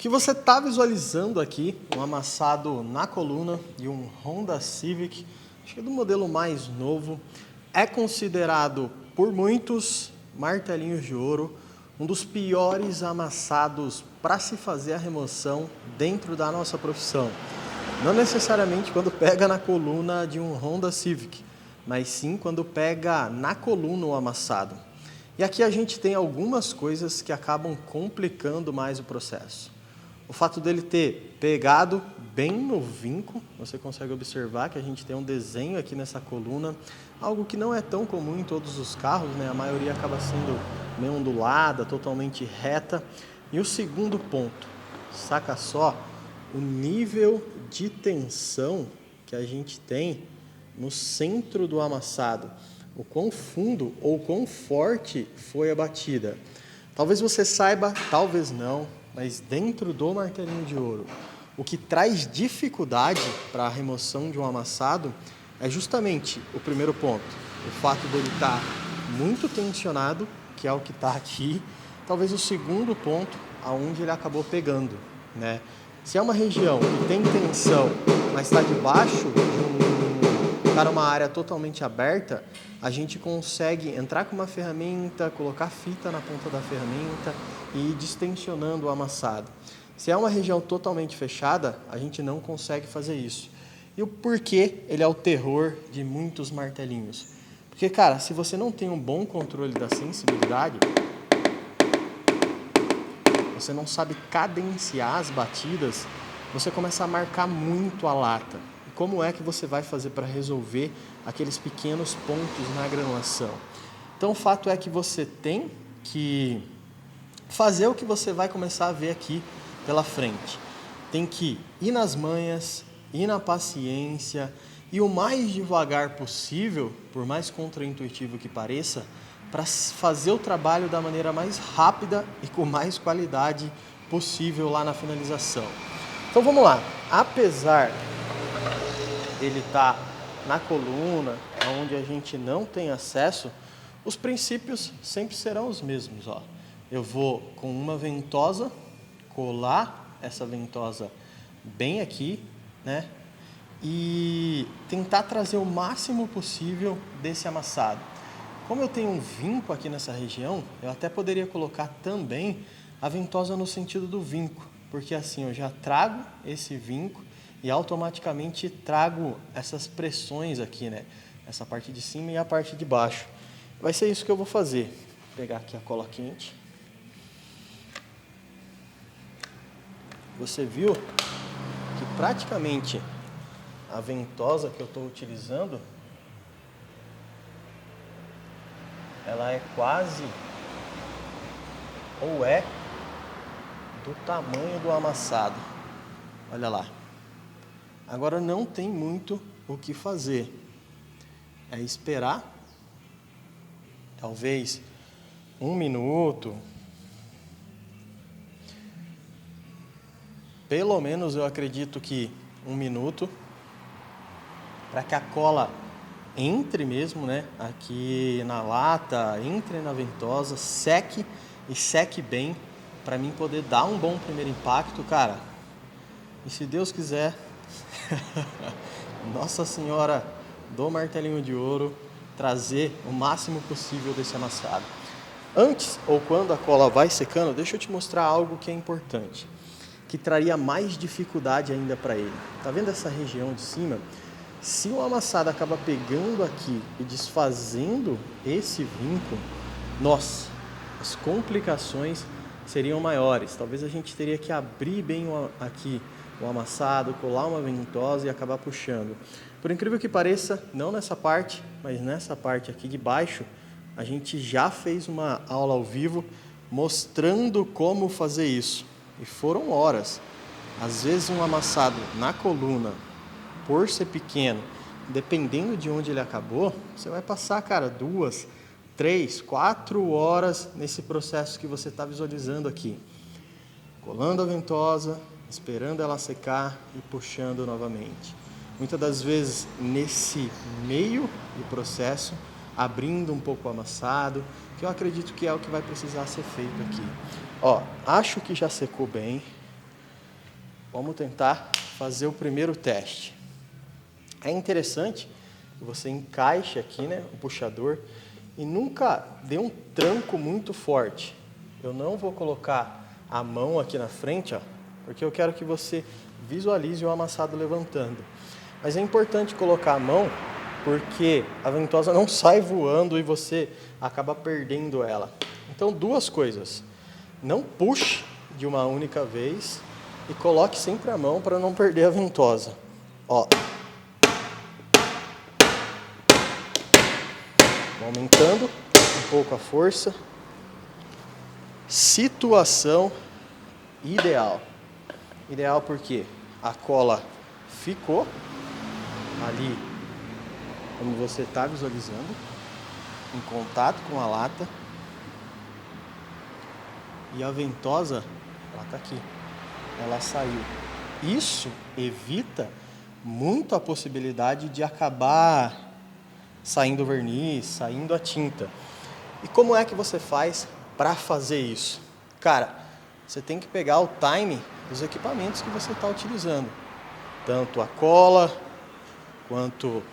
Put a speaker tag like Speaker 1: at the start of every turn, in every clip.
Speaker 1: que você está visualizando aqui, um amassado na coluna de um Honda Civic, acho que é do modelo mais novo, é considerado por muitos martelinhos de ouro, um dos piores amassados para se fazer a remoção dentro da nossa profissão. Não necessariamente quando pega na coluna de um Honda Civic, mas sim quando pega na coluna o amassado. E aqui a gente tem algumas coisas que acabam complicando mais o processo. O fato dele ter pegado bem no vinco, você consegue observar que a gente tem um desenho aqui nessa coluna, algo que não é tão comum em todos os carros, né? A maioria acaba sendo meio ondulada, totalmente reta. E o segundo ponto, saca só o nível de tensão que a gente tem no centro do amassado, o quão fundo ou quão forte foi a batida. Talvez você saiba, talvez não, mas dentro do martelinho de ouro, o que traz dificuldade para a remoção de um amassado é justamente o primeiro ponto, o fato dele estar muito tensionado, que é o que está aqui. Talvez o segundo ponto, aonde ele acabou pegando, né? Se é uma região que tem tensão, mas está debaixo de uma área totalmente aberta, a gente consegue entrar com uma ferramenta, colocar fita na ponta da ferramenta e ir distensionando o amassado. Se é uma região totalmente fechada, a gente não consegue fazer isso. E o porquê ele é o terror de muitos martelinhos? Porque, cara, se você não tem um bom controle da sensibilidade, você não sabe cadenciar as batidas, você começa a marcar muito a lata. E como é que você vai fazer para resolver aqueles pequenos pontos na granulação? Então o fato é que você tem que fazer o que você vai começar a ver aqui pela frente. Tem que ir nas manhas, ir na paciência e o mais devagar possível, por mais contraintuitivo que pareça, para fazer o trabalho da maneira mais rápida e com mais qualidade possível lá na finalização. Então vamos lá, apesar dele estar na coluna, onde a gente não tem acesso, os princípios sempre serão os mesmos. Ó. Eu vou com uma ventosa colar essa ventosa bem aqui, né? E tentar trazer o máximo possível desse amassado. Como eu tenho um vinco aqui nessa região, eu até poderia colocar também a ventosa no sentido do vinco, porque assim eu já trago esse vinco e automaticamente trago essas pressões aqui, né? Essa parte de cima e a parte de baixo. Vai ser isso que eu vou fazer. Vou pegar aqui a cola quente. Você viu que praticamente a ventosa que eu estou utilizando, ela é quase, ou é, do tamanho do amassado. Olha lá. Agora não tem muito o que fazer. É esperar, talvez 1 minuto. Pelo menos eu acredito que 1 minuto, para que a cola entre mesmo, né, aqui na lata, entre na ventosa, seque e seque bem, para mim poder dar um bom primeiro impacto, cara. E se Deus quiser, Nossa Senhora do martelinho de ouro, trazer o máximo possível desse amassado. Antes, ou quando a cola vai secando, deixa eu te mostrar algo que é importante, que traria mais dificuldade ainda para ele. Tá vendo essa região de cima? Se o amassado acaba pegando aqui e desfazendo esse vinco, nossa, as complicações seriam maiores. Talvez a gente teria que abrir bem aqui o amassado, colar uma ventosa e acabar puxando. Por incrível que pareça, não nessa parte, mas nessa parte aqui de baixo, a gente já fez uma aula ao vivo mostrando como fazer isso. E foram horas. Às vezes um amassado na coluna, por ser pequeno, dependendo de onde ele acabou, você vai passar, cara, 2, 3, 4 horas nesse processo que você está visualizando aqui. Colando a ventosa, esperando ela secar e puxando novamente. Muitas das vezes, nesse meio do processo, abrindo um pouco o amassado, que eu acredito que é o que vai precisar ser feito aqui. Ó, acho que já secou bem. Vamos tentar fazer o primeiro teste. É interessante que você encaixe aqui, né, o puxador e nunca dê um tranco muito forte. Eu não vou colocar a mão aqui na frente, ó, porque eu quero que você visualize o amassado levantando. Mas é importante colocar a mão porque a ventosa não sai voando e você acaba perdendo ela. Então, duas coisas. Não puxe de uma única vez e coloque sempre a mão para não perder a ventosa. Ó. Vou aumentando um pouco a força. Situação ideal. Ideal porque a cola ficou ali, como você está visualizando, em contato com a lata. E a ventosa, ela está aqui, ela saiu. Isso evita muito a possibilidade de acabar saindo o verniz, saindo a tinta. E como é que você faz para fazer isso? Cara, você tem que pegar o time dos equipamentos que você está utilizando. Tanto a cola, quanto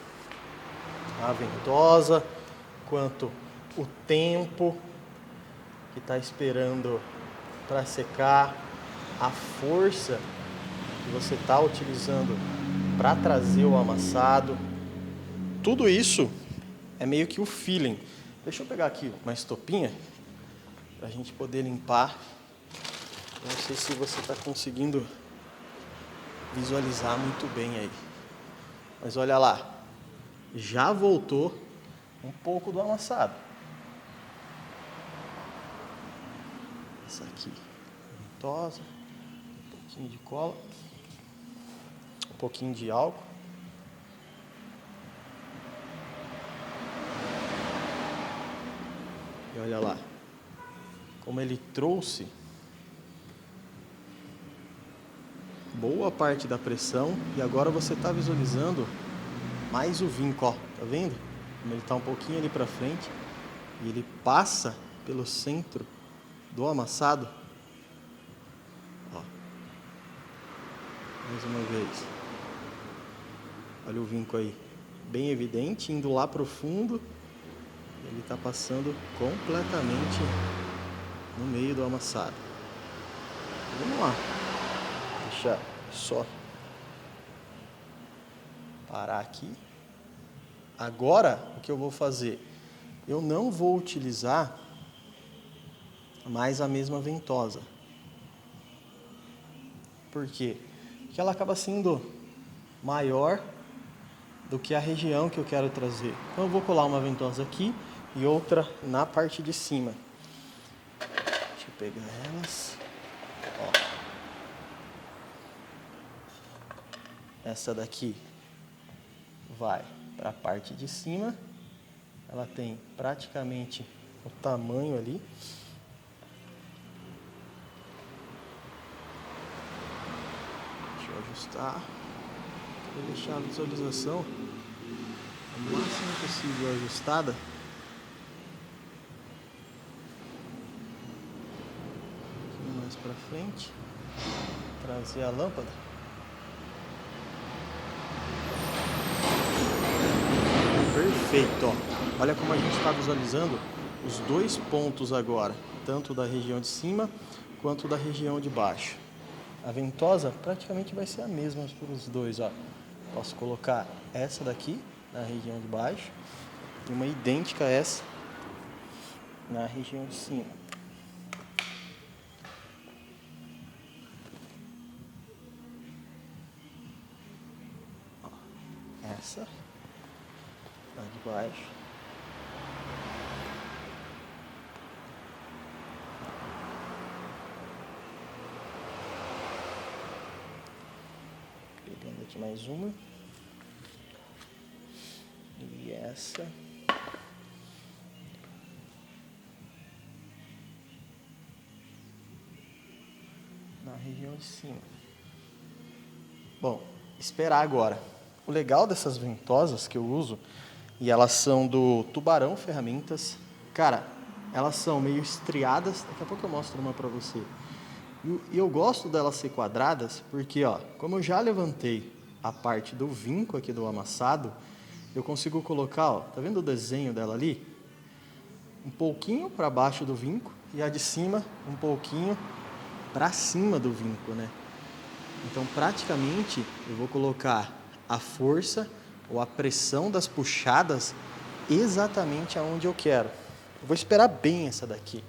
Speaker 1: a ventosa, quanto o tempo que está esperando para secar, a força que você está utilizando para trazer o amassado. Tudo isso é meio que o feeling. Deixa eu pegar aqui uma estopinha para a gente poder limpar. Não sei se você está conseguindo visualizar muito bem aí. Mas olha lá, já voltou um pouco do amassado. Essa aqui, ventosa, um pouquinho de cola, um pouquinho de álcool. E olha lá, como ele trouxe boa parte da pressão e agora você está visualizando mais o vinco, ó, tá vendo? Como ele está um pouquinho ali para frente e ele passa pelo centro do amassado. Ó. Mais uma vez. Olha o vinco aí, bem evidente, indo lá pro fundo. Ele está passando completamente no meio do amassado. Vamos lá. Deixa só parar aqui. Agora, o que eu vou fazer? Eu não vou utilizar mais a mesma ventosa. Por quê? Porque ela acaba sendo maior do que a região que eu quero trazer. Então eu vou colar uma ventosa aqui e outra na parte de cima. Deixa eu pegar elas. Ó. Essa daqui vai para a parte de cima. Ela tem praticamente o tamanho ali. Deixa eu ajustar. Vou deixar a visualização o máximo possível ajustada. Um pouquinho mais para frente. Trazer a lâmpada. Perfeito, ó. Olha como a gente está visualizando os dois pontos agora, tanto da região de cima quanto da região de baixo. A ventosa praticamente vai ser a mesma para os dois, ó. Posso colocar essa daqui na região de baixo e uma idêntica a essa na região de cima. Ó, essa na de baixo. Pegando aqui mais uma. E essa. Na região de cima. Bom, esperar agora. O legal dessas ventosas que eu uso, e elas são do Tubarão Ferramentas. Cara, elas são meio estriadas. Daqui a pouco eu mostro uma pra você. E eu gosto delas ser quadradas porque, ó, como eu já levantei a parte do vinco aqui do amassado, eu consigo colocar, ó, tá vendo o desenho dela ali? Um pouquinho para baixo do vinco e a de cima um pouquinho para cima do vinco, né? Então, praticamente, eu vou colocar a força ou a pressão das puxadas exatamente aonde eu quero. Eu vou esperar bem essa daqui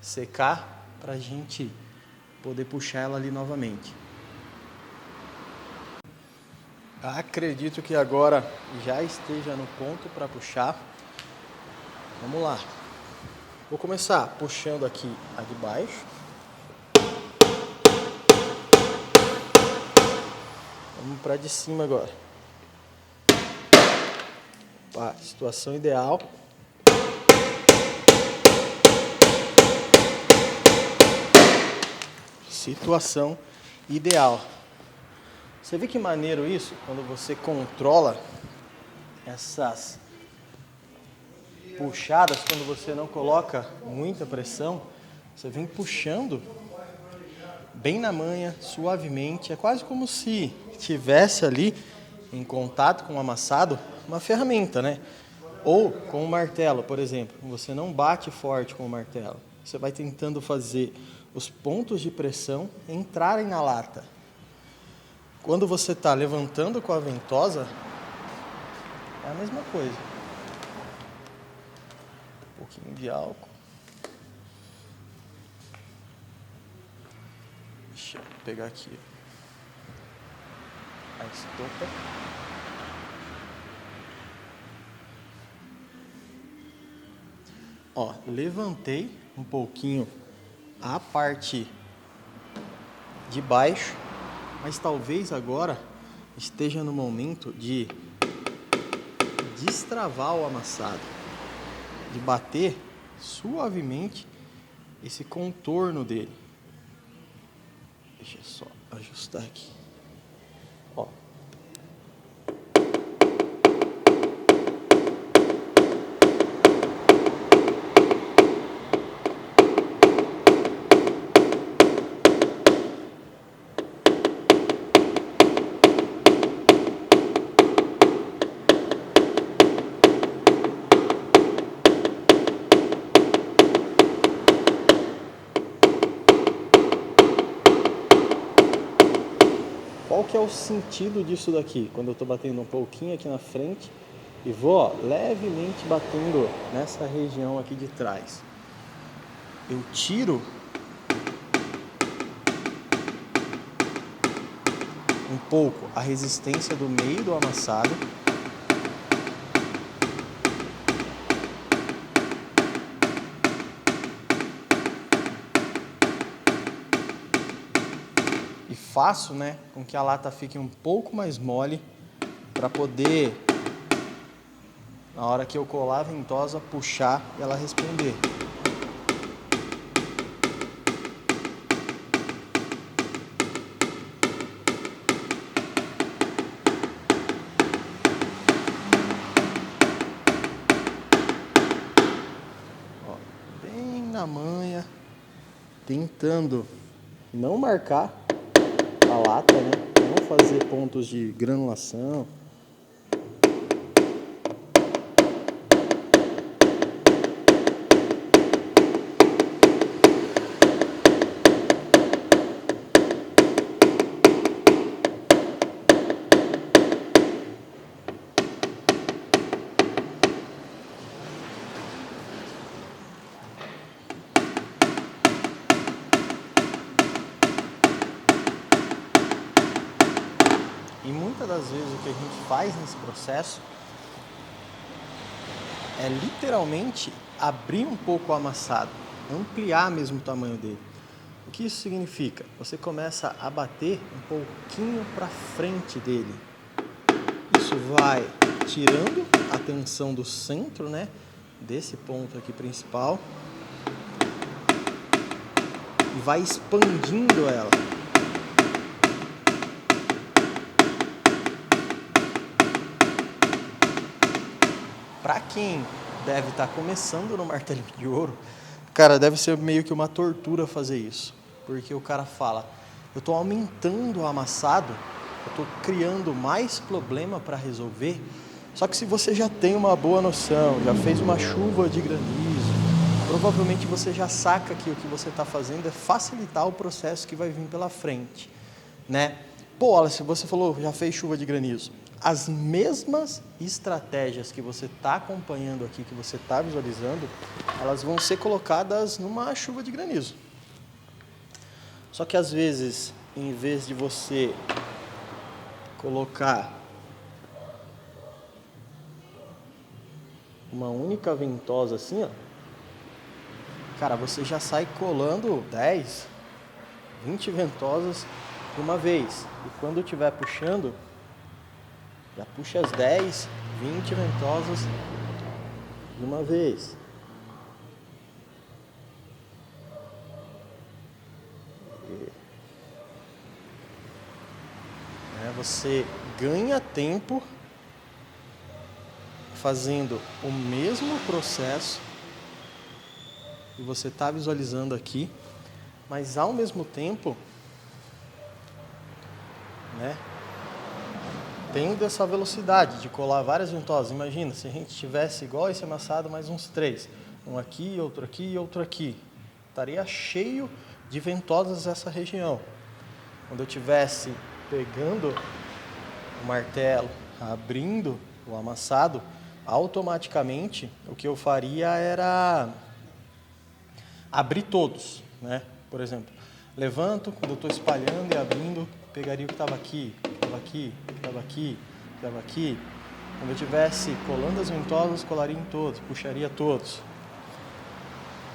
Speaker 1: secar para a gente poder puxar ela ali novamente. Acredito que agora já esteja no ponto para puxar. Vamos lá. Vou começar puxando aqui a de baixo. Vamos para a de cima agora. Opa, situação ideal. Situação ideal. Você vê que maneiro isso? Quando você controla essas puxadas, quando você não coloca muita pressão, você vem puxando bem na manha, suavemente. É quase como se tivesse ali em contato com o amassado uma ferramenta, né? Ou com o martelo, por exemplo. Você não bate forte com o martelo. Você vai tentando fazer os pontos de pressão entrarem na lata. Quando você está levantando com a ventosa, é a mesma coisa. Um pouquinho de álcool. Deixa eu pegar aqui a estopa. Ó, levantei um pouquinho a parte de baixo, mas talvez agora esteja no momento de destravar o amassado, de bater suavemente esse contorno dele. Deixa eu só ajustar aqui. Ó. Qual que é o sentido disso daqui? Quando eu estou batendo um pouquinho aqui na frente e vou, ó, levemente batendo nessa região aqui de trás. Eu tiro um pouco a resistência do meio do amassado. E faço, né, com que a lata fique um pouco mais mole para poder, na hora que eu colar a ventosa, puxar e ela responder. Ó, bem na manha, tentando não marcar a lata, né? Não fazer pontos de granulação. E muitas das vezes o que a gente faz nesse processo é literalmente abrir um pouco o amassado, ampliar mesmo o tamanho dele. O que isso significa? Você começa a bater um pouquinho para frente dele. Isso vai tirando a tensão do centro, né, desse ponto aqui principal, e vai expandindo ela. Para quem deve estar começando no martelinho de ouro, cara, deve ser meio que uma tortura fazer isso. porque o cara fala, eu estou aumentando o amassado, eu estou criando mais problema para resolver. Só que se você já tem uma boa noção, já fez uma chuva de granizo, provavelmente você já saca que o que você está fazendo é facilitar o processo que vai vir pela frente, né? Pô, olha, se você falou, já fez chuva de granizo, as mesmas estratégias que você está acompanhando aqui, que você está visualizando, elas vão ser colocadas numa chuva de granizo. Só que às vezes, em vez de você colocar uma única ventosa assim, ó, cara, você já sai colando 10, 20 ventosas de uma vez. E quando estiver puxando, já puxa as 10, 20 ventosas de uma vez. Você ganha tempo fazendo o mesmo processo que você está visualizando aqui, mas ao mesmo tempo, né, tendo essa velocidade de colar várias ventosas. Imagina se a gente tivesse igual esse amassado, mais uns 3, um aqui, outro aqui e outro aqui, estaria cheio de ventosas essa região. Quando eu tivesse pegando o martelo, abrindo o amassado, automaticamente o que eu faria era abrir todos, né? Por exemplo, levanto, quando eu estou espalhando e abrindo, pegaria o que estava aqui, o que estava aqui, o que estava aqui, o que estava aqui. Quando eu estivesse colando as ventosas, colaria em todos, puxaria todos.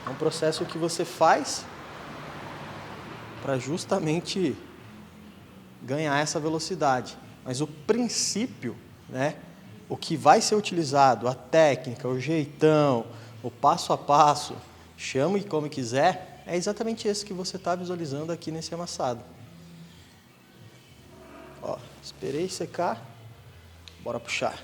Speaker 1: É um processo que você faz para justamente ganhar essa velocidade. Mas o princípio, né, o que vai ser utilizado, a técnica, o jeitão, o passo a passo, chame como quiser, é exatamente esse que você está visualizando aqui nesse amassado. Ó, esperei secar, bora puxar.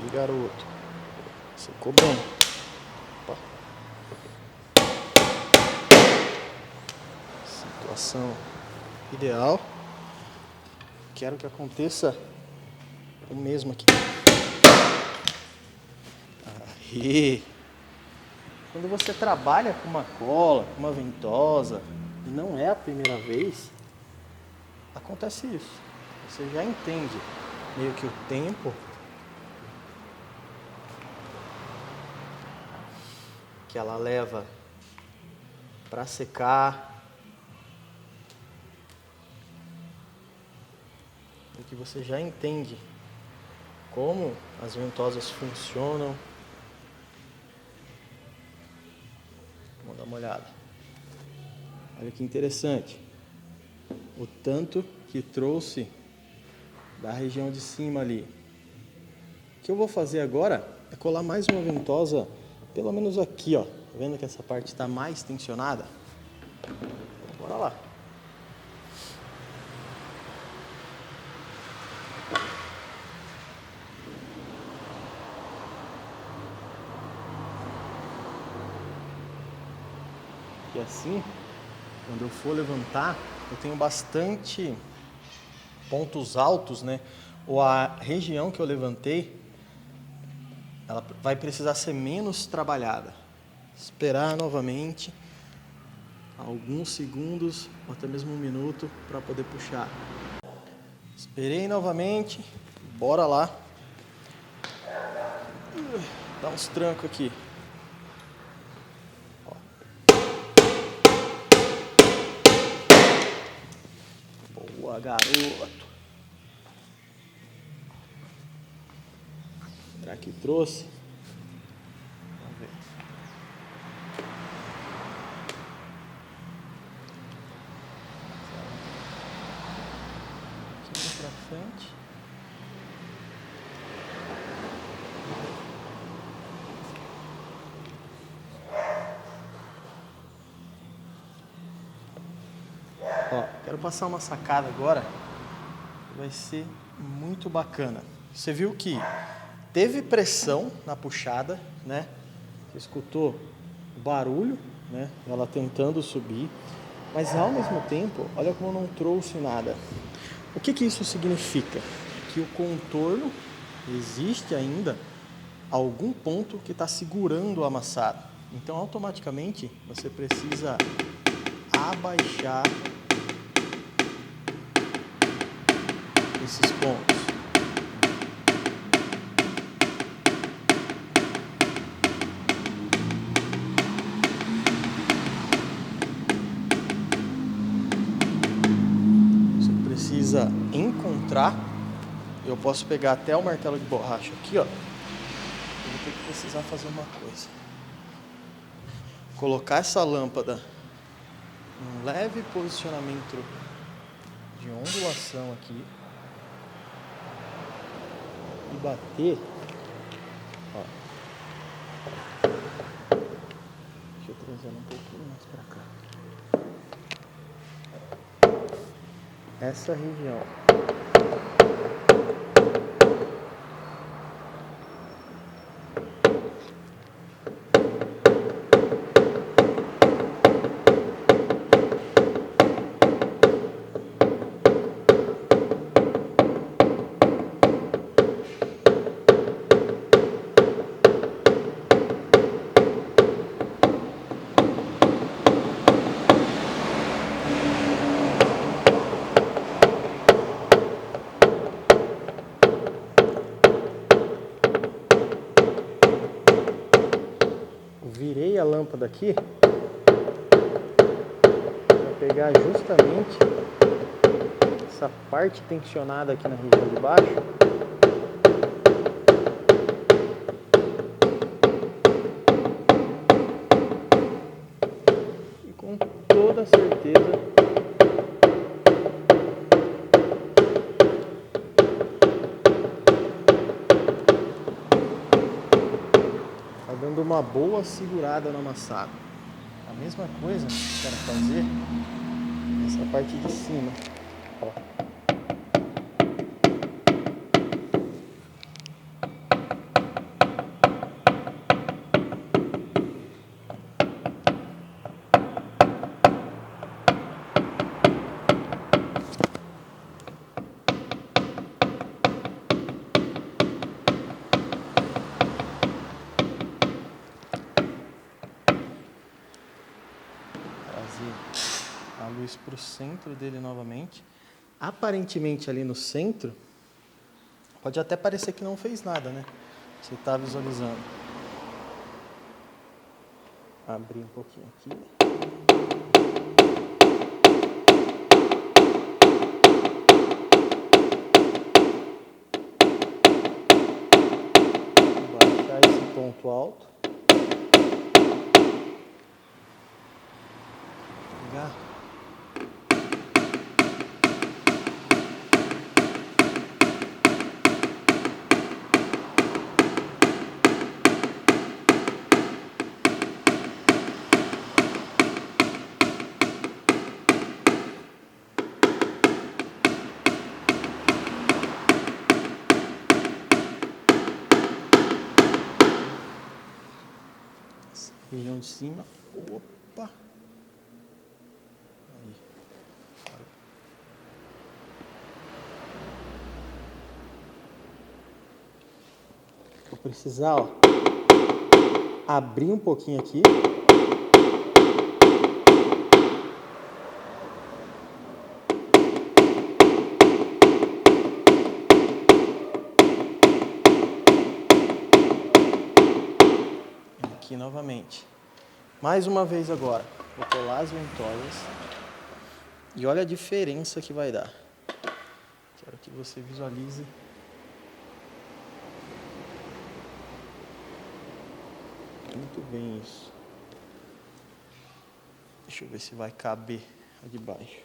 Speaker 1: E garoto, secou bem. Opa. Situação ideal. Quero que aconteça o mesmo aqui. Aí. Quando você trabalha com uma cola, com uma ventosa, e não é a primeira vez, acontece isso. Você já entende meio que o tempo que ela leva para secar, e que você já entende como as ventosas funcionam. Vamos dar uma olhada. Olha que interessante. O tanto que trouxe da região de cima ali. O que eu vou fazer agora é colar mais uma ventosa, pelo menos aqui, ó. Tá vendo que essa parte está mais tensionada? Bora lá. E assim, quando eu for levantar, eu tenho bastante pontos altos, né? Ou a região que eu levantei, ela vai precisar ser menos trabalhada. Esperar novamente alguns segundos, ou até mesmo um minuto, para poder puxar. Esperei novamente, bora lá. Dá uns trancos aqui. Boa, garoto. Será que trouxe? Vamos ver. Aqui pra frente. Ó, quero Quero passar uma sacada agora, que vai ser muito bacana. Você viu que teve pressão na puxada, né? Você escutou o barulho, né? Ela tentando subir, mas ao mesmo tempo, olha como não trouxe nada. O que que isso significa? Que o contorno existe ainda algum ponto que está segurando o amassado. Então, automaticamente, você precisa abaixar esses pontos. Você precisa encontrar. Eu posso pegar até o martelo de borracha aqui, ó. Eu vou ter que precisar fazer uma coisa. Colocar essa lâmpada em um leve posicionamento de ondulação aqui e bater, ó. Deixa eu trazer ela um pouquinho mais para cá. Essa região. Virei a lâmpada aqui para pegar justamente essa parte tensionada aqui na região de baixo. E com toda certeza tá dando uma boa segurada no amassado. A mesma coisa que eu quero fazer nessa parte de cima. Ó. A luz para o centro dele novamente. Aparentemente ali no centro, pode até parecer que não fez nada, né? Você está visualizando. Abrir um pouquinho aqui. Baixar esse ponto alto. Pegar. Região de cima. Opa! Aí. Vou precisar, ó, abrir um pouquinho aqui. Aqui novamente. Mais uma vez agora. Vou colar as ventosas. E olha a diferença que vai dar. Quero que você visualize. Muito bem isso. Deixa eu ver se vai caber a de baixo.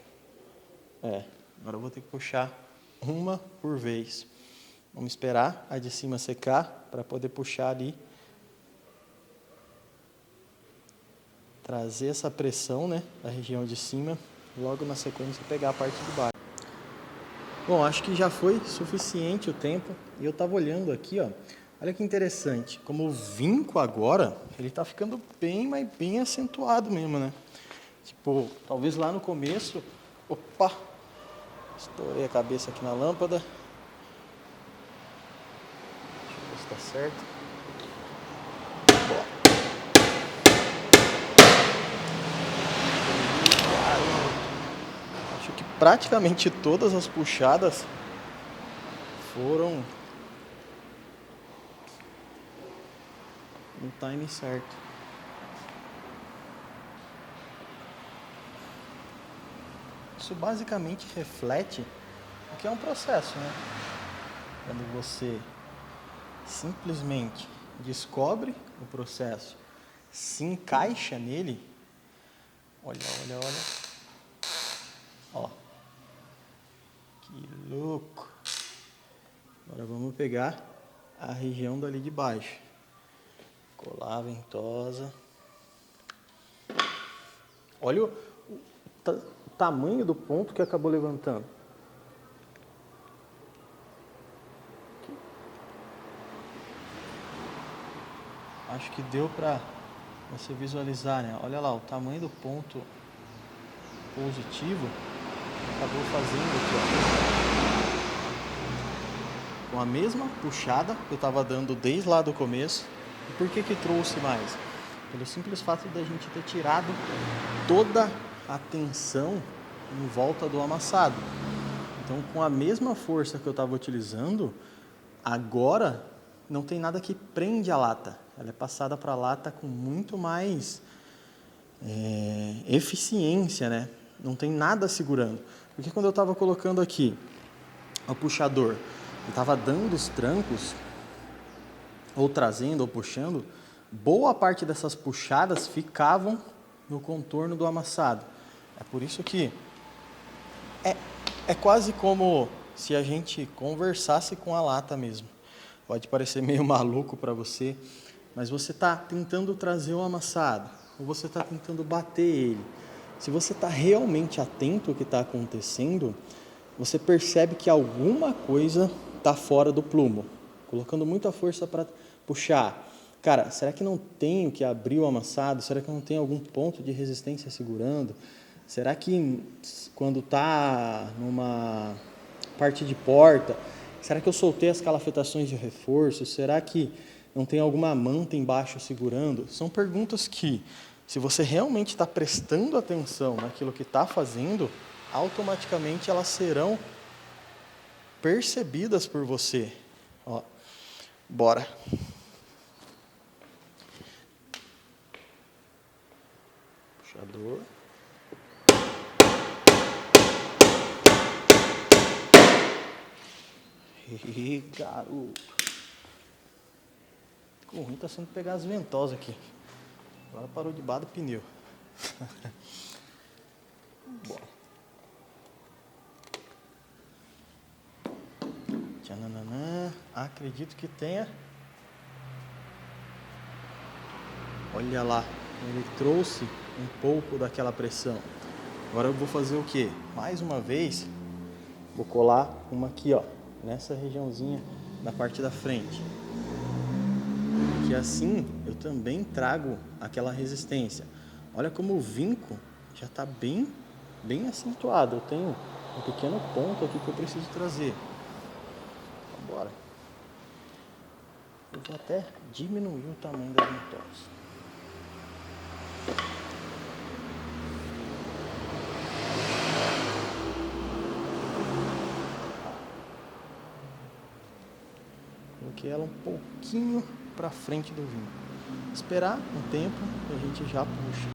Speaker 1: Agora eu vou ter que puxar uma por vez. Vamos esperar a de cima secar para poder puxar ali. Trazer essa pressão, né, da região de cima logo na sequência pegar a parte de baixo. Bom, acho que já foi suficiente o tempo. E eu tava olhando aqui, ó. Olha que interessante. Como o vinco agora, ele tá ficando bem, mas bem acentuado mesmo, né? Tipo, talvez lá no começo... Opa! Estourei a cabeça aqui na lâmpada. Deixa eu ver se tá certo. Bora. Acho que praticamente todas as puxadas foram no time certo. Isso basicamente reflete o que é um processo, né? Quando você simplesmente descobre o processo, se encaixa nele, olha, olha, olha. Ó, que louco. Agora vamos pegar a região dali de baixo. Colar a ventosa. Olha o tamanho do ponto que acabou levantando. Acho que deu para você visualizar, né? Olha lá, o tamanho do ponto positivo acabou fazendo aqui, ó. Com a mesma puxada que eu estava dando desde lá do começo. E por que trouxe mais? Pelo simples fato da gente ter tirado toda a tensão em volta do amassado. Então, com a mesma força que eu estava utilizando, agora não tem nada que prende a lata. Ela é passada para a lata com muito mais eficiência, né? Não tem nada segurando. Porque quando eu estava colocando aqui o puxador, eu estava dando os trancos, ou trazendo ou puxando, boa parte dessas puxadas ficavam no contorno do amassado. É por isso que é quase como se a gente conversasse com a lata mesmo. Pode parecer meio maluco para você, mas você está tentando trazer o amassado, ou você está tentando bater ele. Se você está realmente atento ao que está acontecendo, você percebe que alguma coisa está fora do plumo, colocando muita força para puxar. Cara, será que não tenho que abrir o amassado? Será que não tem algum ponto de resistência segurando? Será que quando está numa parte de porta, será que eu soltei as calafetações de reforço? Será que não tem alguma manta embaixo segurando? São perguntas que, se você realmente está prestando atenção naquilo que está fazendo, automaticamente elas serão percebidas por você. Ó, bora. Puxador. Ih, garoto. O ruim tá sendo pegar as ventosas aqui. Agora parou de bar do pneu. Bora. Tchananã. Acredito que tenha. Olha lá, ele trouxe um pouco daquela pressão. Agora eu vou fazer o quê? Mais uma vez, vou colar uma aqui, ó, nessa regiãozinha da parte da frente. Que assim eu também trago aquela resistência. Olha como o vinco já está bem acentuado. Eu tenho um pequeno ponto aqui que eu preciso trazer. Bora. Eu vou até diminuir o tamanho das ventosas. Coloquei ela um pouquinho para frente do vinho. Esperar um tempo e a gente já puxa.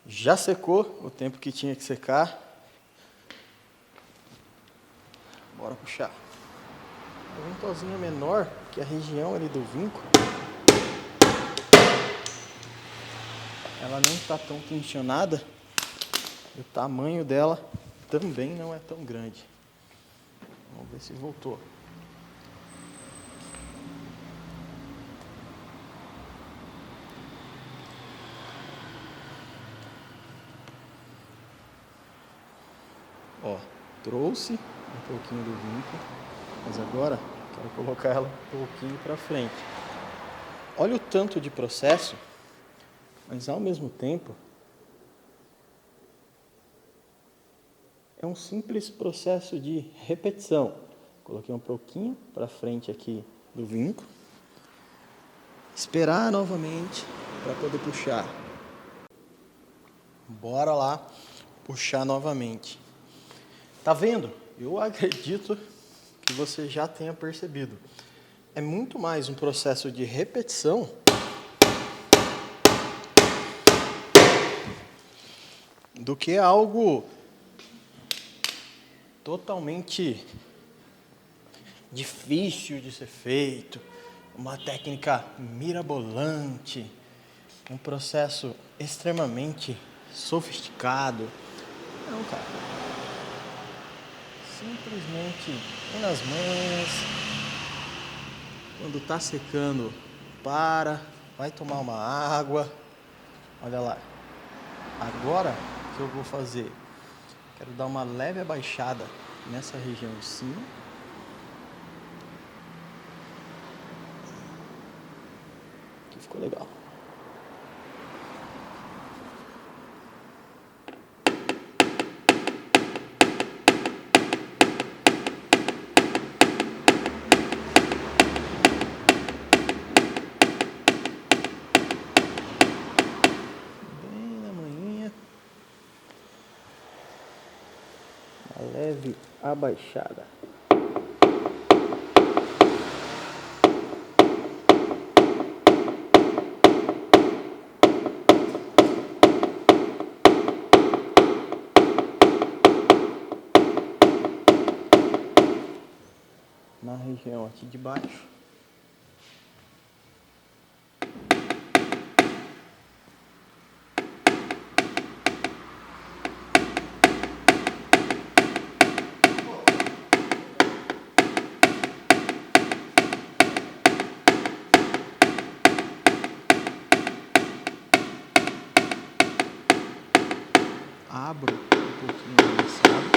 Speaker 1: Já secou o tempo que tinha que secar. Bora puxar. A ventosinha menor que a região ali do vinco, ela não está tão tensionada e o tamanho dela também não é tão grande. Vamos ver se voltou. trouxe um pouquinho do vinco, mas agora quero colocar ela um pouquinho para frente. Olha o tanto de processo, mas ao mesmo tempo é um simples processo de repetição. Coloquei um pouquinho para frente aqui do vinco. Esperar novamente para poder puxar. Bora lá puxar novamente. Tá vendo? Eu acredito que você já tenha percebido. É muito mais um processo de repetição do que algo totalmente difícil de ser feito, uma técnica mirabolante, um processo extremamente sofisticado. Não, cara. Simplesmente põe nas manhas. Quando tá secando, vai tomar uma água. Olha lá. Agora o que eu vou fazer? Quero dar uma leve abaixada nessa região de cima. Aqui ficou legal. Bem na manhinha. Uma leve abaixada. Na região aqui de baixo. Abro um pouquinho desse lado.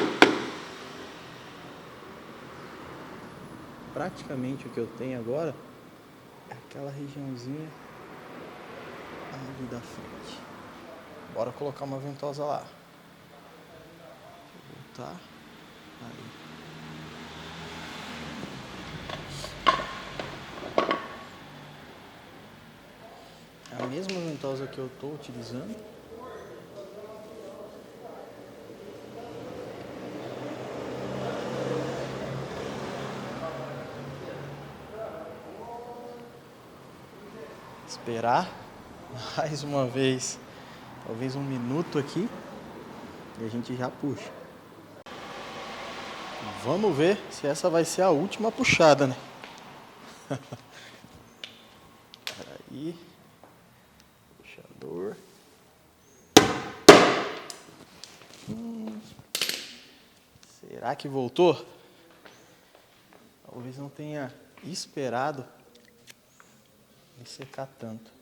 Speaker 1: Praticamente o que eu tenho agora é aquela regiãozinha ali da frente. Bora colocar uma ventosa lá. Vou voltar. Aí. É a mesma ventosa que eu estou utilizando. Esperar mais uma vez, talvez um minuto aqui, e a gente já puxa. Vamos ver se essa vai ser a última puxada, né? Peraí. Puxador. Será que voltou? Talvez não tenha esperado me secar tanto.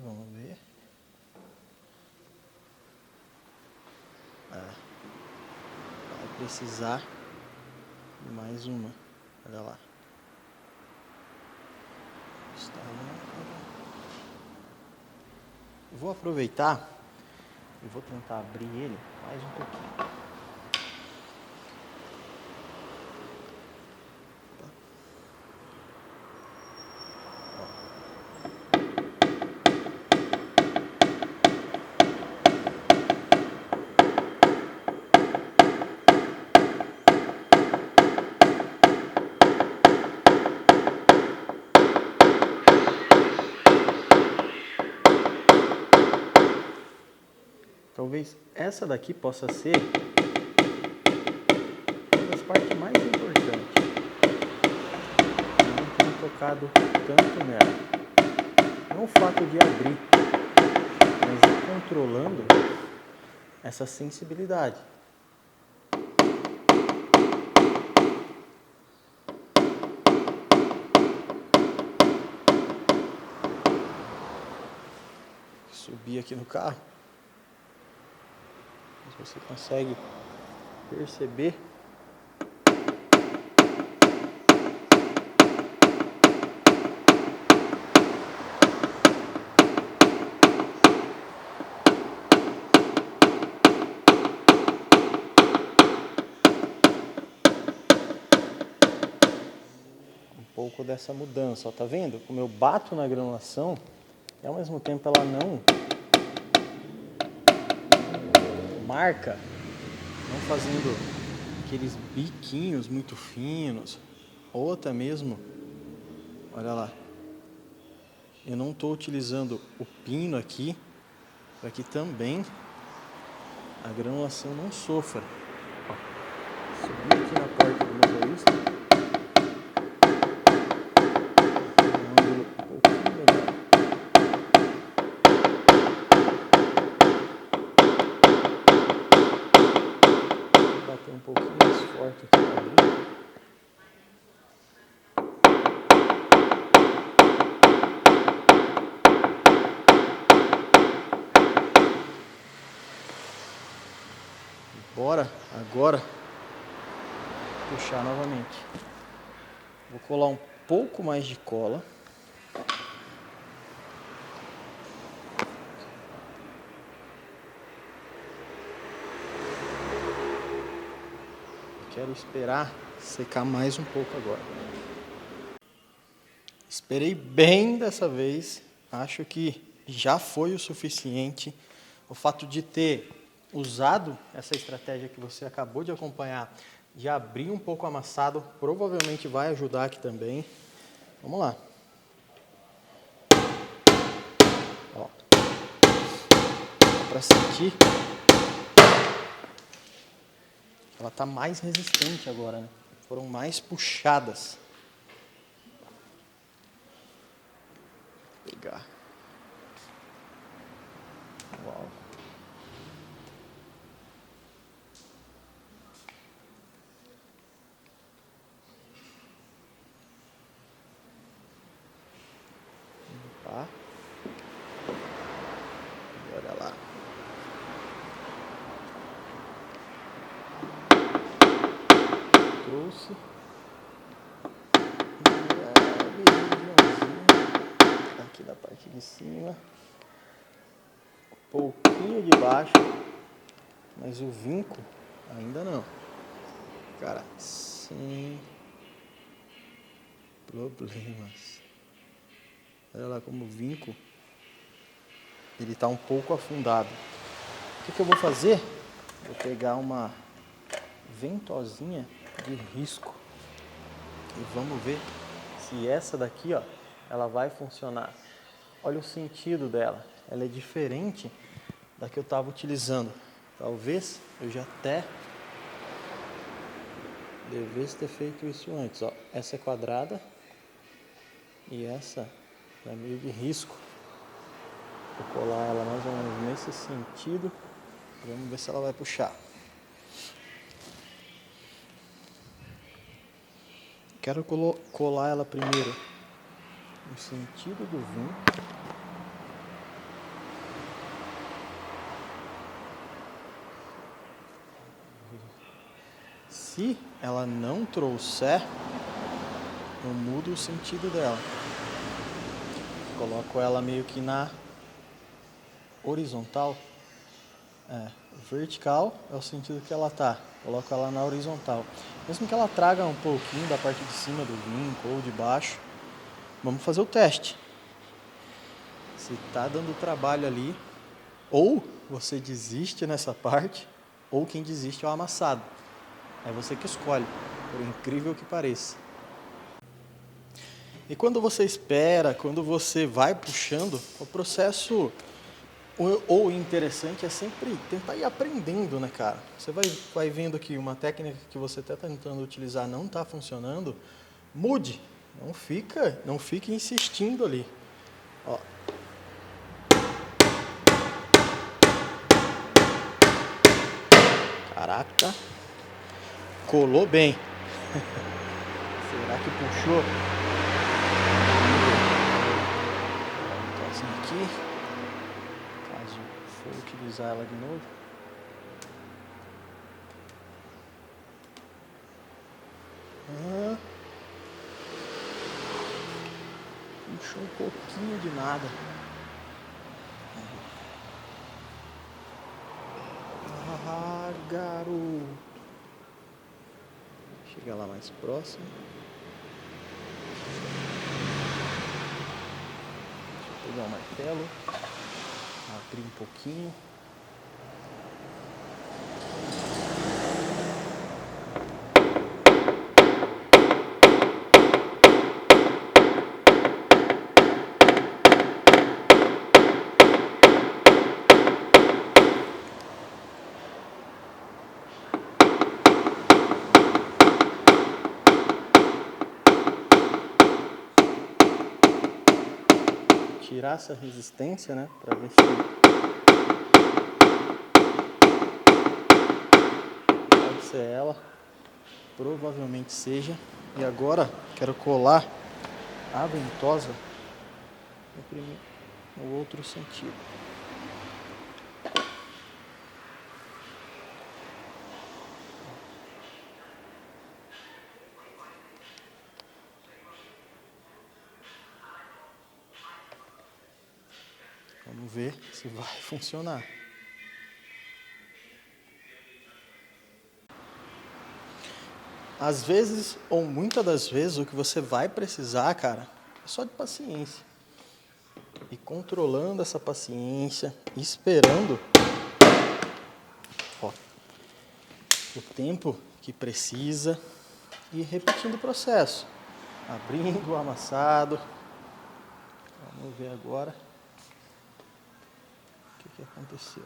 Speaker 1: Vamos ver. Vai precisar de mais uma. Olha lá. Está lá. Eu vou aproveitar e vou tentar abrir ele mais um pouquinho. Talvez essa daqui possa ser uma das partes mais importantes. Eu não tenho tocado tanto nela. Não o fato de abrir, mas ir controlando essa sensibilidade. Subir aqui no carro. se você consegue perceber. Pouco dessa mudança, ó, tá vendo? Como eu bato na granulação e ao mesmo tempo ela não marca, não fazendo aqueles biquinhos muito finos, ou até mesmo, olha lá, eu não estou utilizando o pino aqui para que também a granulação não sofra. Ó, subi aqui na porta do motorista. Um pouquinho mais forte aqui para abrir. Bora agora puxar novamente. Vou colar um pouco mais de cola. Quero esperar secar mais um pouco agora. Esperei bem dessa vez. Acho que já foi o suficiente. O fato de ter usado essa estratégia que você acabou de acompanhar, de abrir um pouco amassado, provavelmente vai ajudar aqui também. Vamos lá. Ó. Dá para sentir. Ela está mais resistente agora, né? Foram mais puxadas. Vou pegar. Uau. Opa. Olha lá. Trouxe. Aqui da parte de cima. Um pouquinho de baixo. Mas o vinco ainda não. Cara, sem problemas. Olha lá como o vinco ele está um pouco afundado. O que eu vou fazer? Vou pegar uma ventosinha de risco e vamos ver se essa daqui, ó, ela vai funcionar. Olha o sentido dela. Ela é diferente da que eu estava utilizando. Talvez eu já até devesse ter feito isso antes. Ó, essa é quadrada e essa é meio de risco. Vou colar ela mais ou menos nesse sentido. Vamos ver se ela vai puxar. Quero colar ela primeiro no sentido do vinco. Se ela não trouxer, eu mudo o sentido dela. Coloco ela meio que na horizontal. Vertical é o sentido que ela tá. Coloco ela na horizontal. Mesmo que ela traga um pouquinho da parte de cima do vinco ou de baixo, vamos fazer o teste. Se tá dando trabalho ali, ou você desiste nessa parte, ou quem desiste é o amassado. É você que escolhe, por incrível que pareça. E quando você espera, quando você vai puxando, o processo ou interessante é sempre tentar ir aprendendo, né, cara? Você vai vendo que uma técnica que você está tentando utilizar não está funcionando, mude. Não fique insistindo ali. Ó. Caraca. Colou bem. Será que puxou? Então assim aqui. Caso for utilizar ela de novo. puxou um pouquinho de nada. Ah, garoto. Chega lá mais próximo. Deixa eu pegar o martelo. Abrir um pouquinho. Tirar essa resistência, né, para ver se pode ser ela, provavelmente seja. E agora quero colar a ventosa no outro sentido. Vamos ver se vai funcionar. Às vezes, ou muitas das vezes, o que você vai precisar, cara, é só de paciência. E controlando essa paciência, esperando, ó, o tempo que precisa e repetindo o processo. Abrindo o amassado. Vamos ver agora o que aconteceu.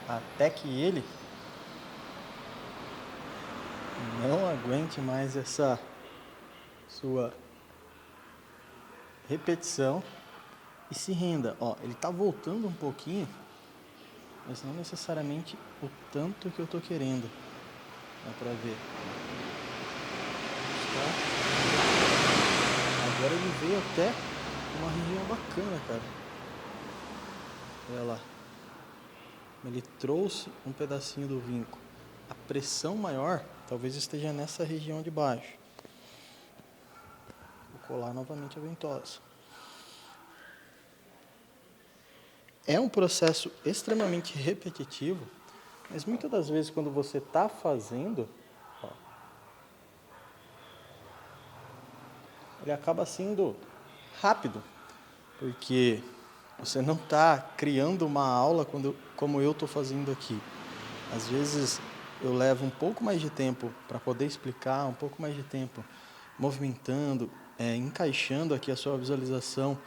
Speaker 1: Até que ele não aguente mais essa sua repetição e se renda. Ó, ele tá voltando um pouquinho, mas não necessariamente o tanto que eu tô querendo. Dá pra ver. Tá? Agora ele veio até uma região bacana, cara. Olha lá. Ele trouxe um pedacinho do vinco. A pressão maior talvez esteja nessa região de baixo. Vou colar novamente a ventosa. É um processo extremamente repetitivo, mas muitas das vezes quando você está fazendo, ó, ele acaba sendo rápido, porque você não está criando uma aula como eu estou fazendo aqui. Às vezes eu levo um pouco mais de tempo para poder explicar, um pouco mais de tempo movimentando, encaixando aqui a sua visualização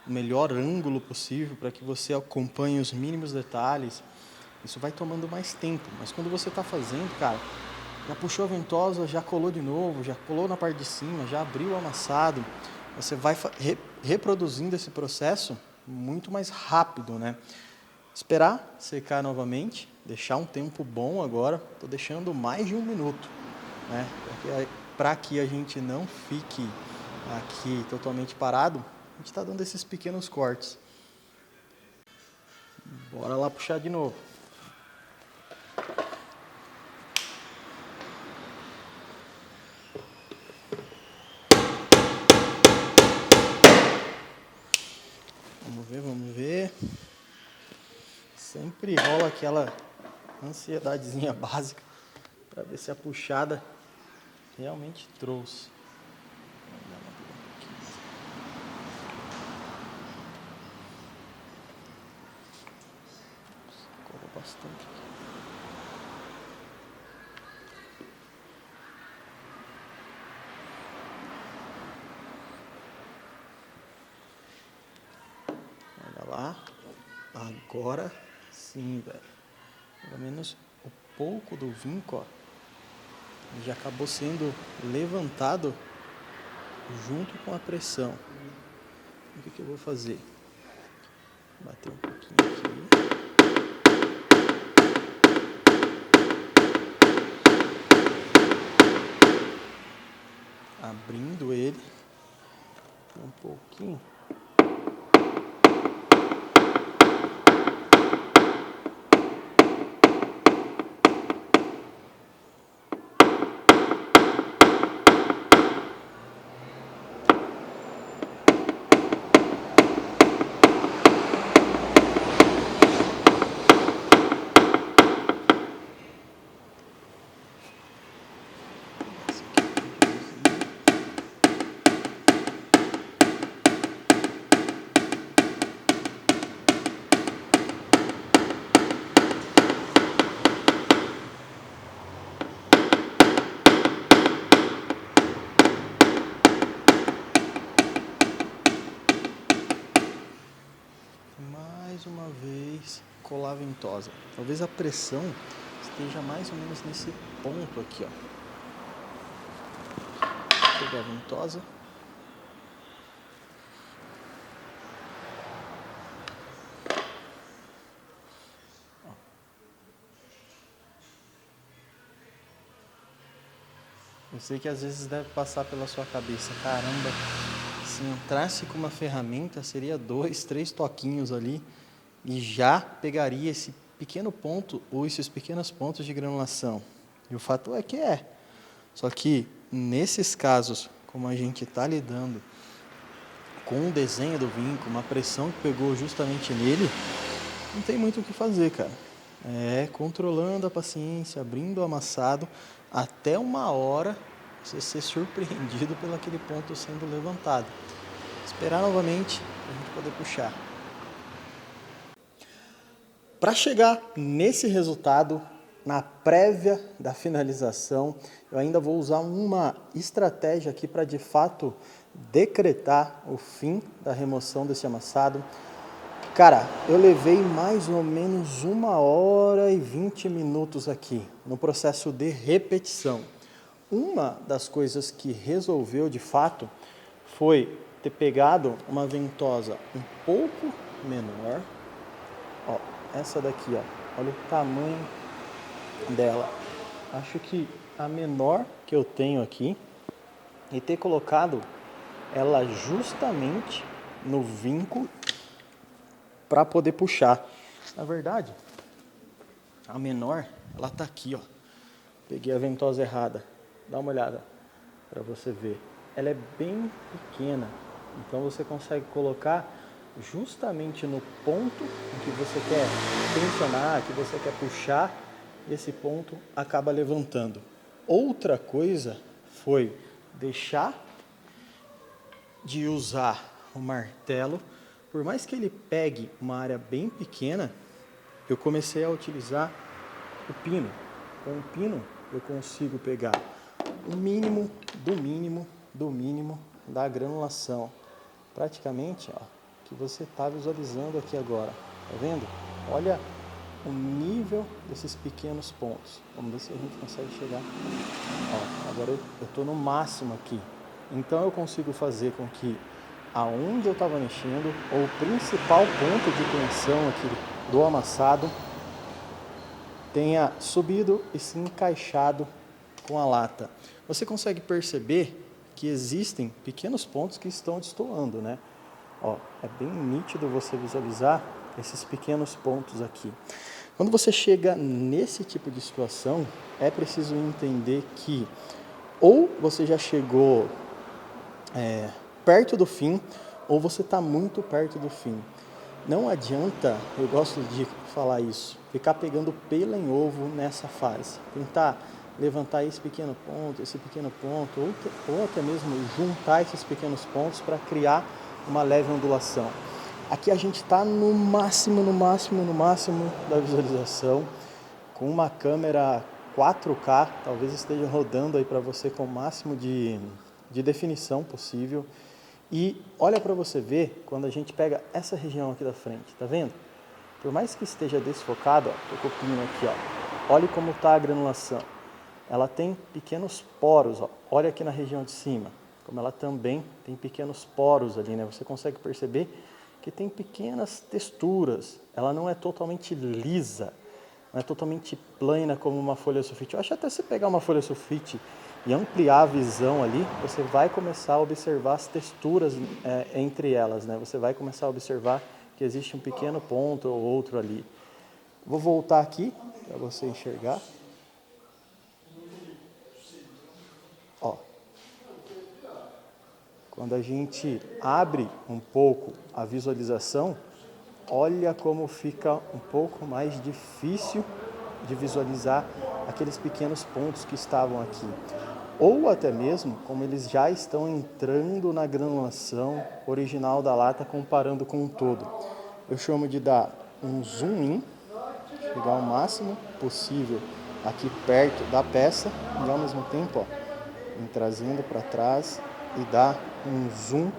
Speaker 1: no melhor ângulo possível para que você acompanhe os mínimos detalhes. Isso vai tomando mais tempo, mas quando você está fazendo, cara, já puxou a ventosa, já colou de novo, já colou na parte de cima, já abriu o amassado, você vai reproduzindo esse processo muito mais rápido, né? Esperar secar novamente, deixar um tempo bom agora, estou deixando mais de 1 minuto, né? Para que a gente não fique aqui totalmente parado, a gente está dando esses pequenos cortes. Bora lá puxar de novo. Vamos ver. Sempre rola aquela ansiedadezinha básica para ver se a puxada realmente trouxe. Colou bastante aqui. Olha lá. Agora sim, velho. Pelo menos o pouco do vinco, ó, já acabou sendo levantado junto com a pressão. O que eu vou fazer? Bater um pouquinho aqui. Abrindo ele um pouquinho. uma vez colar a ventosa. Talvez a pressão esteja mais ou menos nesse ponto aqui, ó. Vou pegar a ventosa. Eu sei que às vezes deve passar pela sua cabeça, caramba, se entrasse com uma ferramenta, seria 2, 3 toquinhos ali e já pegaria esse pequeno ponto ou esses pequenos pontos de granulação. E o fato é que é. Só que nesses casos, como a gente está lidando com o desenho do vinco, uma pressão que pegou justamente nele, não tem muito o que fazer, cara. É controlando a paciência, abrindo o amassado, até uma hora você ser surpreendido pelo aquele ponto sendo levantado. Esperar novamente para a gente poder puxar. Para chegar nesse resultado, na prévia da finalização, eu ainda vou usar uma estratégia aqui para de fato decretar o fim da remoção desse amassado. Cara, eu levei mais ou menos 1h20 aqui no processo de repetição. Uma das coisas que resolveu de fato foi ter pegado uma ventosa um pouco menor. Ó, essa daqui, ó, olha o tamanho dela. Acho que a menor que eu tenho aqui e ter colocado ela justamente no vinco para poder puxar. Na verdade, a menor, ela tá aqui, ó. Peguei a ventosa errada. Dá uma olhada para você ver. Ela é bem pequena, então você consegue colocar justamente no ponto em que você quer tensionar, que você quer puxar, e esse ponto acaba levantando. Outra coisa foi deixar de usar o martelo. Por mais que ele pegue uma área bem pequena, eu comecei a utilizar o pino. Com o pino eu consigo pegar o mínimo do mínimo do mínimo da granulação. Praticamente, ó, que você está visualizando aqui agora. Tá vendo? Olha o nível desses pequenos pontos. Vamos ver se a gente consegue chegar. Ó, agora eu estou no máximo aqui. Então eu consigo fazer com que aonde eu estava mexendo, ou o principal ponto de tensão aqui do amassado, tenha subido e se encaixado com a lata. Você consegue perceber que existem pequenos pontos que estão destoando, né? Ó, é bem nítido você visualizar esses pequenos pontos aqui. Quando você chega nesse tipo de situação, é preciso entender que ou você já chegou perto do fim, ou você está muito perto do fim. Não adianta, eu gosto de falar isso, ficar pegando pelo em ovo nessa fase. Tentar levantar esse pequeno ponto, ou até mesmo juntar esses pequenos pontos para criar uma leve ondulação. Aqui a gente está no máximo da visualização, com uma câmera 4K, talvez esteja rodando aí para você com o máximo de definição possível. E olha para você ver, quando a gente pega essa região aqui da frente, tá vendo? Por mais que esteja desfocado, ó, tô com o pino aqui, ó, olha como está a granulação. Ela tem pequenos poros, ó, olha aqui na região de cima, como ela também tem pequenos poros ali, né? Você consegue perceber que tem pequenas texturas, ela não é totalmente lisa, não é totalmente plana como uma folha sulfite. Eu acho até se pegar uma folha sulfite e ampliar a visão ali, você vai começar a observar as texturas entre elas, né? Você vai começar a observar que existe um pequeno ponto ou outro ali. Vou voltar aqui para você enxergar. Ó. Quando a gente abre um pouco a visualização, olha como fica um pouco mais difícil de visualizar aqueles pequenos pontos que estavam aqui. Ou até mesmo como eles já estão entrando na granulação original da lata comparando com o todo. Eu chamo de dar um zoom in, chegar ao máximo possível aqui perto da peça e ao mesmo tempo, ó, ir trazendo para trás e dar um zoom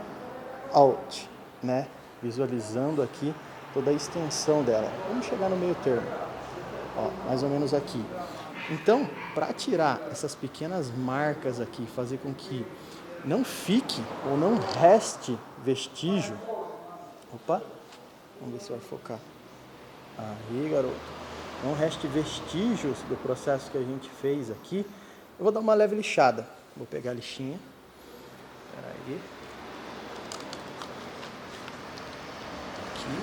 Speaker 1: out, né? Visualizando aqui toda a extensão dela. Vamos chegar no meio termo, ó, mais ou menos aqui. Então, para tirar essas pequenas marcas aqui, fazer com que não fique ou não reste vestígio. Opa, vamos ver se vai focar. Aí, garoto. Não reste vestígios do processo que a gente fez aqui. Eu vou dar uma leve lixada. Vou pegar a lixinha. Espera aí. Aqui.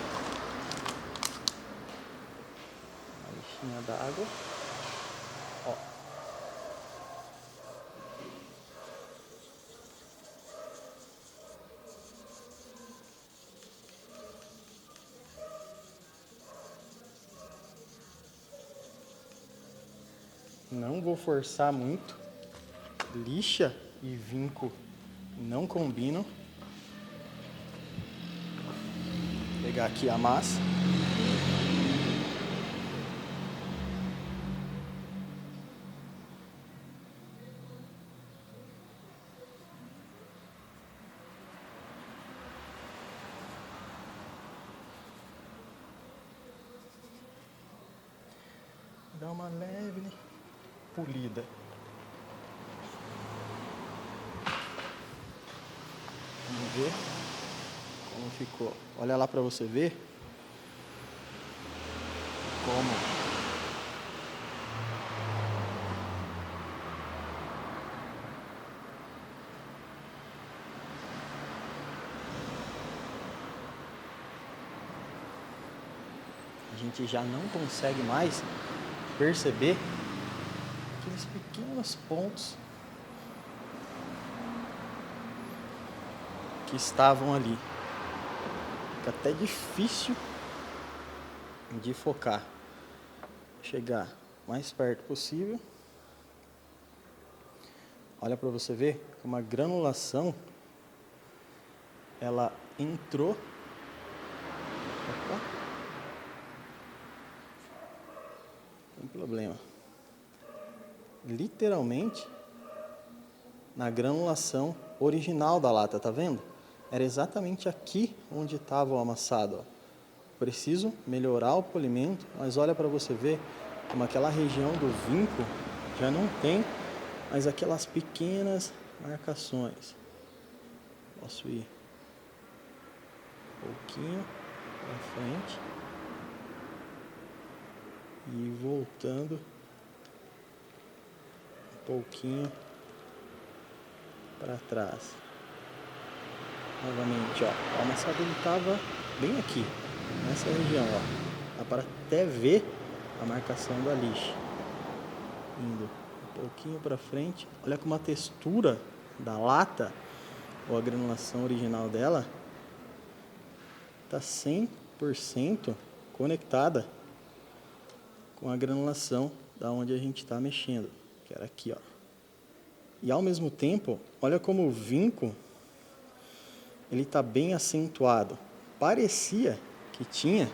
Speaker 1: Uma lixinha d'água. Ó. Não vou forçar muito. Lixa e vinco não combinam. Vou pegar aqui a massa. Dá uma leve polida. Vamos ver como ficou. Olha lá para você ver como a gente já não consegue mais perceber aqueles pequenos pontos que estavam ali. Fica até difícil de focar. Chegar mais perto possível. Olha para você ver como a granulação ela entrou. Opa. Não tem problema. Literalmente na granulação original da lata, tá vendo? Era exatamente aqui onde estava o amassado, ó. Preciso melhorar o polimento, mas olha para você ver como aquela região do vinco já não tem mais aquelas pequenas marcações. Posso ir um pouquinho para frente e voltando um pouquinho para trás. Novamente, ó, o amassado ele estava bem aqui, nessa região, ó. Dá para até ver a marcação da lixa. Indo um pouquinho para frente. Olha como a textura da lata, ou a granulação original dela, está 100% conectada com a granulação da onde a gente está mexendo, que era aqui, ó. E ao mesmo tempo, olha como o vinco ele está bem acentuado. Parecia que tinha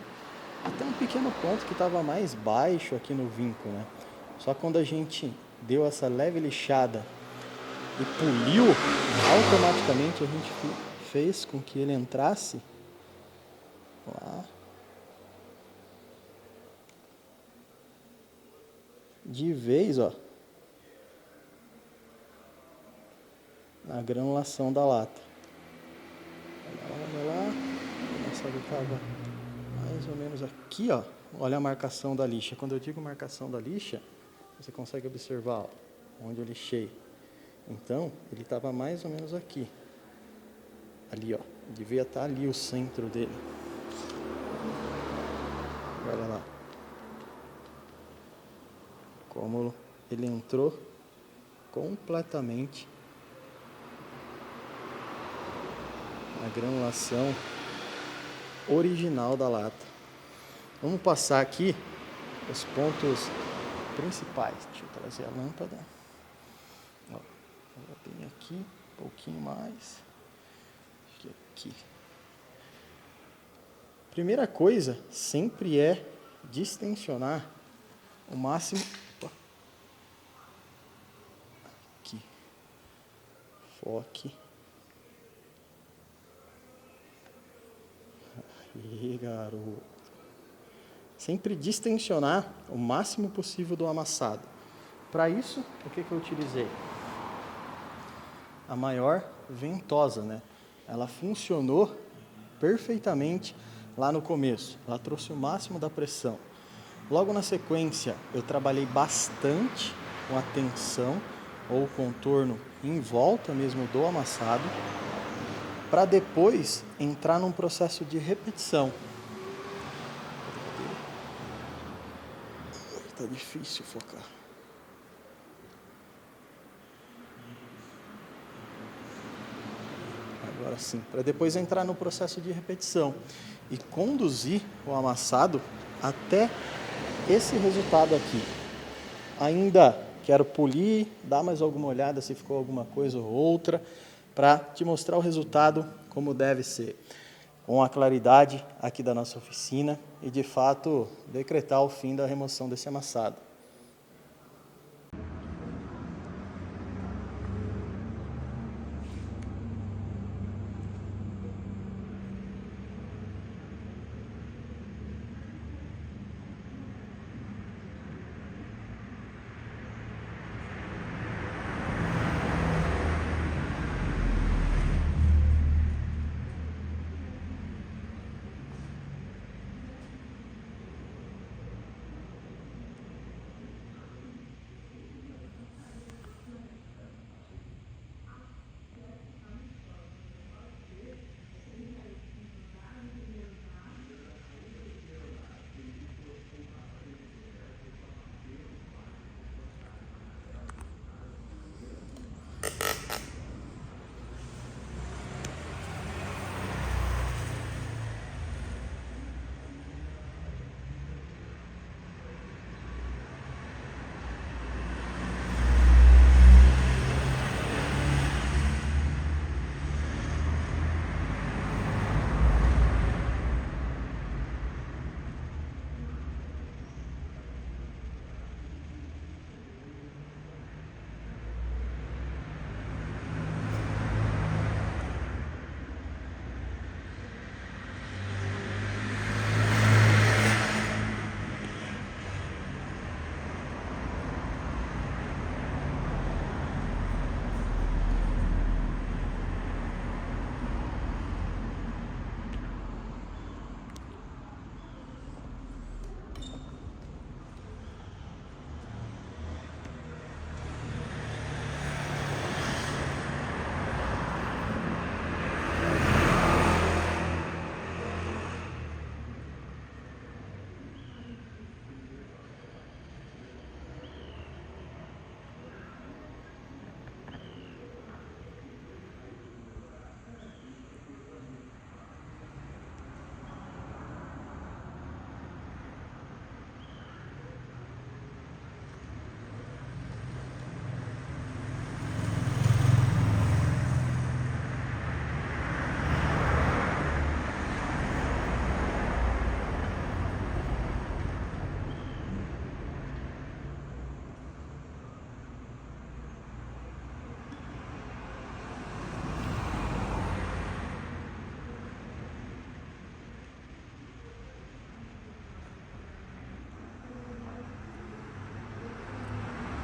Speaker 1: até um pequeno ponto que estava mais baixo aqui no vinco, né? Só quando a gente deu essa leve lixada e poliu, automaticamente a gente fez com que ele entrasse lá de vez, ó, na granulação da lata. Olha lá, o amassado estava mais ou menos aqui, ó. Olha a marcação da lixa. Quando eu digo marcação da lixa, você consegue observar, ó, onde eu lixei. Então, ele estava mais ou menos aqui. Ali, ó. Devia estar ali o centro dele. Olha lá. Como ele entrou completamente na granulação original da lata. Vamos passar aqui os pontos principais. Deixa eu trazer a lâmpada. Ó, bem aqui, um pouquinho mais. Aqui. Primeira coisa sempre é distensionar o máximo. Opa. Aqui. Foque. E garoto. Sempre distensionar o máximo possível do amassado. Para isso, o que eu utilizei? A maior ventosa, né? Ela funcionou perfeitamente lá no começo. Ela trouxe o máximo da pressão. Logo na sequência, eu trabalhei bastante com a tensão ou contorno em volta mesmo do amassado, para depois entrar num processo de repetição. Tá difícil focar. Agora sim, para depois entrar no processo de repetição e conduzir o amassado até esse resultado aqui. Ainda quero polir, dar mais alguma olhada se ficou alguma coisa ou outra, para te mostrar o resultado como deve ser, com a claridade aqui da nossa oficina e, de fato, decretar o fim da remoção desse amassado.